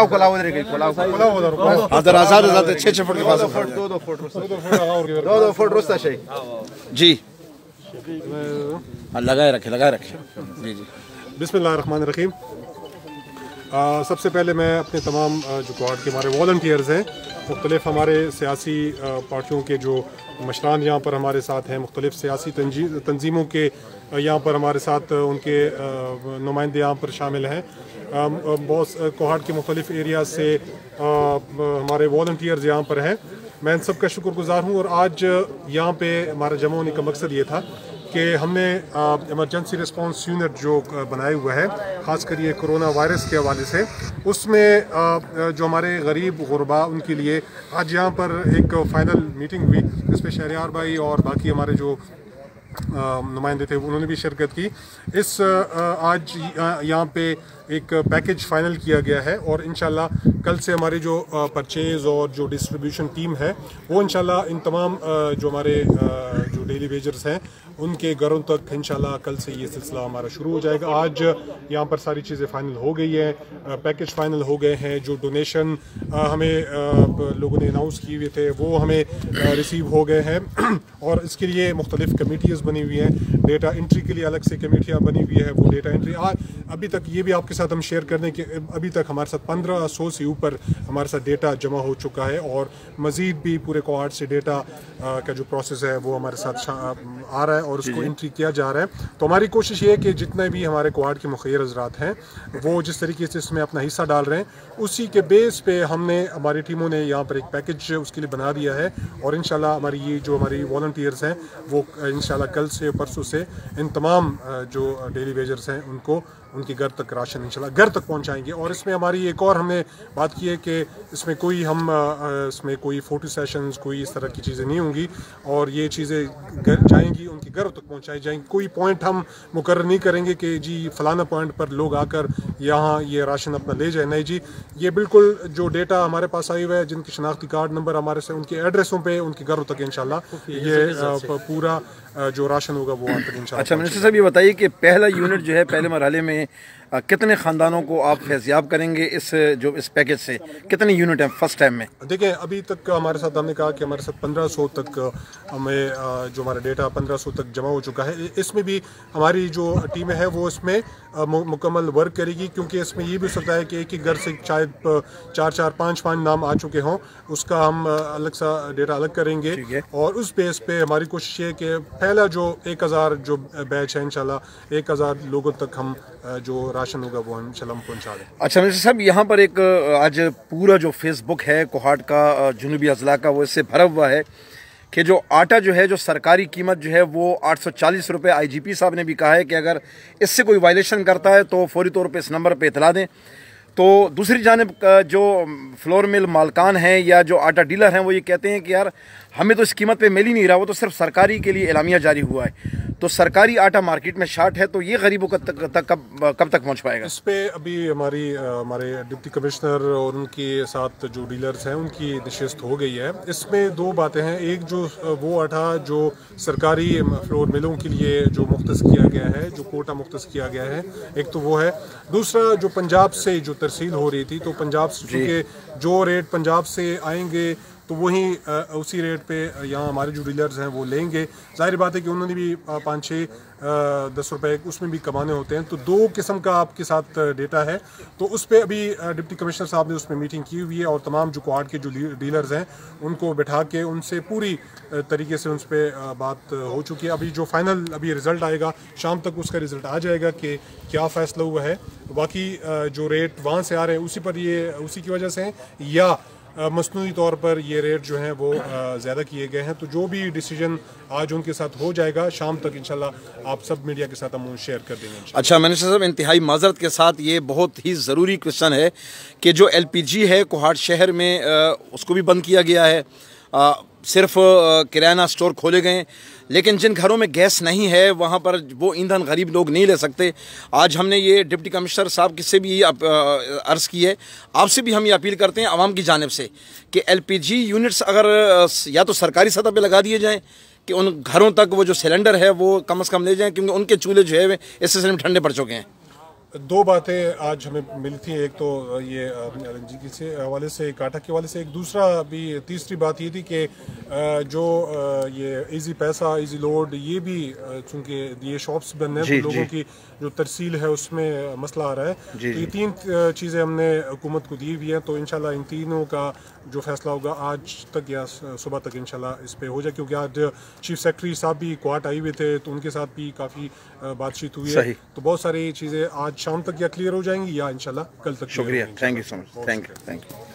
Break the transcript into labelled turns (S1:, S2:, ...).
S1: पुलाव उधर गई पुलाव
S2: उधर आजाद 6 फुट के पास
S1: 2 फुट रुस्ता शेख
S2: जी लगाए रखे जी जी।
S3: बिस्मिल्लाहिर्रहमानिर्रहीम। सबसे पहले मैं अपने तमाम जो क्वाड के हमारे वॉलंटियर्स हैं, मुख्तलिफ हमारे सियासी पार्टियों के जो मशरान यहाँ पर हमारे साथ हैं, मुख्तलिफ सियासी तंजीमों के यहाँ पर हमारे साथ उनके नुमाइंदे यहाँ पर शामिल हैं। बहुत कोहाट के मुख्तलिफ एरिया से हमारे वॉलंटियर्स यहाँ पर हैं। मैं इन सब का शुक्रगुजार हूँ। और आज यहाँ पे हमारा जमा होने का मकसद ये था कि हमने इमरजेंसी रिस्पांस यूनिट जो बनाया हुआ है, ख़ासकर ये कोरोना वायरस के हवाले से, उसमें जो हमारे गरीब गुरबा उनके लिए आज यहाँ पर एक फ़ाइनल मीटिंग हुई, जिसमें शहरियार भाई और बाकी हमारे जो नुमाइंदे थे उन्होंने भी शिरकत की। आज यहाँ पे एक पैकेज फ़ाइनल किया गया है और इंशाल्लाह कल से हमारी जो परचेज़ और जो डिस्ट्रीब्यूशन टीम है वो इंशाल्लाह इन तमाम जो हमारे जो डेली वेजर्स हैं उनके घरों तक इंशाल्लाह कल से ये सिलसिला हमारा शुरू हो जाएगा। आज यहाँ पर सारी चीज़ें फ़ाइनल हो गई हैं, पैकेज फ़ाइनल हो गए हैं। जो डोनेशन हमें लोगों ने अनाउंस किए हुए थे वो हमें रिसीव हो गए हैं और इसके लिए मुख्तलिफ कमेटीज़ बनी हुई हैं। डेटा एंट्री के लिए अलग से कमेटियाँ बनी हुई है। वो डेटा एंट्री अभी तक ये भी आपके साथ हम शेयर कर दें कि अभी तक हमारे साथ 1500 से ऊपर हमारे साथ डेटा जमा हो चुका है और मज़ीद भी पूरे कोहाट से डेटा का जो प्रोसेस है वो हमारे साथ आ रहा है और उसको एंट्री किया जा रहा है। तो हमारी कोशिश ये है कि जितने भी हमारे कोहाट के मुखिर हज़रात हैं वो जिस तरीके से इसमें अपना हिस्सा डाल रहे हैं, उसी के बेस पे हमने हमारी टीमों ने यहाँ पर एक पैकेज उसके लिए बना दिया है और इंशाल्लाह हमारी ये जो हमारी वॉलंटियर्स हैं वो इंशाल्लाह कल से परसों से इन तमाम जो डेली वेजर्स हैं उनको उनके घर तक राशन इंशाल्लाह घर तक पहुंचाएंगे। और इसमें हमारी एक और हमने बात की है कि इसमें कोई इसमें कोई फ़ोटो सेशंस कोई इस तरह की चीज़ें नहीं होंगी और ये चीज़ें घर जाएंगी, उनके घरों तक पहुंचाई जाएंगी। कोई पॉइंट हम मुकर्रर नहीं करेंगे कि जी फ़लाना पॉइंट पर लोग आकर यहाँ ये राशन अपना ले जाए, नहीं जी, ये बिल्कुल जो डेटा हमारे पास आई हुआ है, जिनके शनाख्ती कार्ड नंबर हमारे से उनके एड्रेसों पर उनके घरों तक इंशाल्लाह ये पूरा जो राशन होगा वो तक इंशाल्लाह।
S2: अच्छा मिनिस्टर साहब, ये बताइए कि पहला यूनिट जो है पहले मरहले में कितने ख़ानदानों को आप फैज़याब करेंगे इस पैकेज से? कितने यूनिट हैं फर्स्ट टाइम में?
S3: देखिए अभी तक हमारे साथ हमने कहा कि हमारे साथ 1500 तक हमें जो हमारा डेटा 1500 तक जमा हो चुका है। इसमें भी हमारी जो टीम है वो इसमें मुकम्मल वर्क करेगी, क्योंकि इसमें ये भी हो सकता है कि एक ही घर से शायद 4-4, 5-5 नाम आ चुके हों, उसका हम अलग सा डेटा अलग करेंगे और उस बेस पे हमारी कोशिश है कि पहला जो 1000 जो बैच है इंशाल्लाह 1000 लोगों तक हम जो राशन होगा वो इंशाल्लाह हम पहुंचा दें।
S2: अच्छा मिनिस्टर साहब, यहाँ पर एक आज पूरा जो फेसबुक है कोहाट का जुनूबी अजला का वो इससे भरा हुआ है कि जो आटा जो है जो सरकारी कीमत जो है वो 840 रुपये, IGP साहब ने भी कहा है कि अगर इससे कोई वायलेशन करता है तो फौरी तौर पे इस नंबर पे इतला दें। तो दूसरी जानिब जो फ्लोर मिल मालकान हैं या जो आटा डीलर हैं वो ये कहते हैं कि यार हमें तो इस कीमत पे मिल ही नहीं रहा, वो तो सिर्फ सरकारी के लिए एलामिया जारी हुआ है, तो सरकारी आटा मार्केट में शार्ट है, तो ये गरीबों कब तक पहुंच पाएगा?
S3: इस पे अभी हमारे डिप्टी कमिश्नर और उनके साथ जो डीलर्स हैं उनकी नशिस्त हो गई है। इसमें दो बातें हैं, एक जो वो आटा जो सरकारी फ्लोर मिलों के लिए जो मुख्तस किया गया है, जो कोटा मुख्तस किया गया है, एक तो वो है। दूसरा जो पंजाब से जो तरसील हो रही थी, तो पंजाब से चूँकि जो रेट पंजाब से आएंगे तो वही उसी रेट पे यहाँ हमारे जो डीलर्स हैं वो लेंगे। जाहिर बात है कि उन्होंने भी 5-6-10 रुपए उसमें भी कमाने होते हैं। तो दो किस्म का आपके साथ डेटा है, तो उस पर अभी डिप्टी कमिश्नर साहब ने उसमें मीटिंग की हुई है और तमाम जो कोहाट के जो डीलर्स हैं उनको बैठा के उनसे पूरी तरीके से उन पर बात हो चुकी है। अभी जो फाइनल अभी रिज़ल्ट आएगा शाम तक उसका रिज़ल्ट आ जाएगा कि क्या फ़ैसला हुआ है। बाकी जो रेट वहाँ से आ रहे हैं उसी पर ये उसी की वजह से हैं या मसनूई तौर पर ये रेट जो हैं वो ज़्यादा किए गए हैं। तो जो भी डिसीजन आज उनके साथ हो जाएगा शाम तक इंशाल्लाह आप सब मीडिया के साथ हम शेयर कर देंगे।
S2: अच्छा मिनिस्टर साहब, इंतहाई माजरत के साथ ये बहुत ही ज़रूरी क्वेश्चन है कि जो LPG है कोहाट शहर में उसको भी बंद किया गया है, सिर्फ किराना स्टोर खोले गए, लेकिन जिन घरों में गैस नहीं है वहाँ पर वो ईंधन गरीब लोग नहीं ले सकते। आज हमने ये डिप्टी कमिश्नर साहब से भी अर्ज़ की है, आपसे भी हम ये अपील करते हैं आवाम की जानिब से कि LPG यूनिट्स अगर या तो सरकारी सतह पे लगा दिए जाएँ कि उन घरों तक वो जो सिलेंडर है वो कम से कम ले जाएँ, क्योंकि उनके चूल्हे जो है इस सिलसिले में ठंडे पड़ चुके हैं।
S3: दो बातें आज हमें मिली थी। एक तो ये LNG के हवाले से, काटा के हवाले से, एक दूसरा भी तीसरी बात ये थी कि जो ये इजी पैसा, इजी लोड, ये भी चूंकि ये शॉप्स बन रहे हैं तो लोगों की जो तरसील है उसमें मसला आ रहा है। तो ये तीन चीज़ें हमने हुकूमत को दी हुई हैं, तो इंशाल्लाह इन तीनों का जो फैसला होगा आज तक या सुबह तक इंशाल्लाह इस पे हो जाए। क्योंकि आज चीफ सेक्रेटरी साहब भी क्वाट आए हुए थे, तो उनके साथ भी काफ़ी बातचीत हुई है। तो बहुत सारी चीज़ें आज शाम तक या क्लियर हो जाएंगी या इंशाल्लाह कल तक।
S2: शुक्रिया, thank you so much, thank you.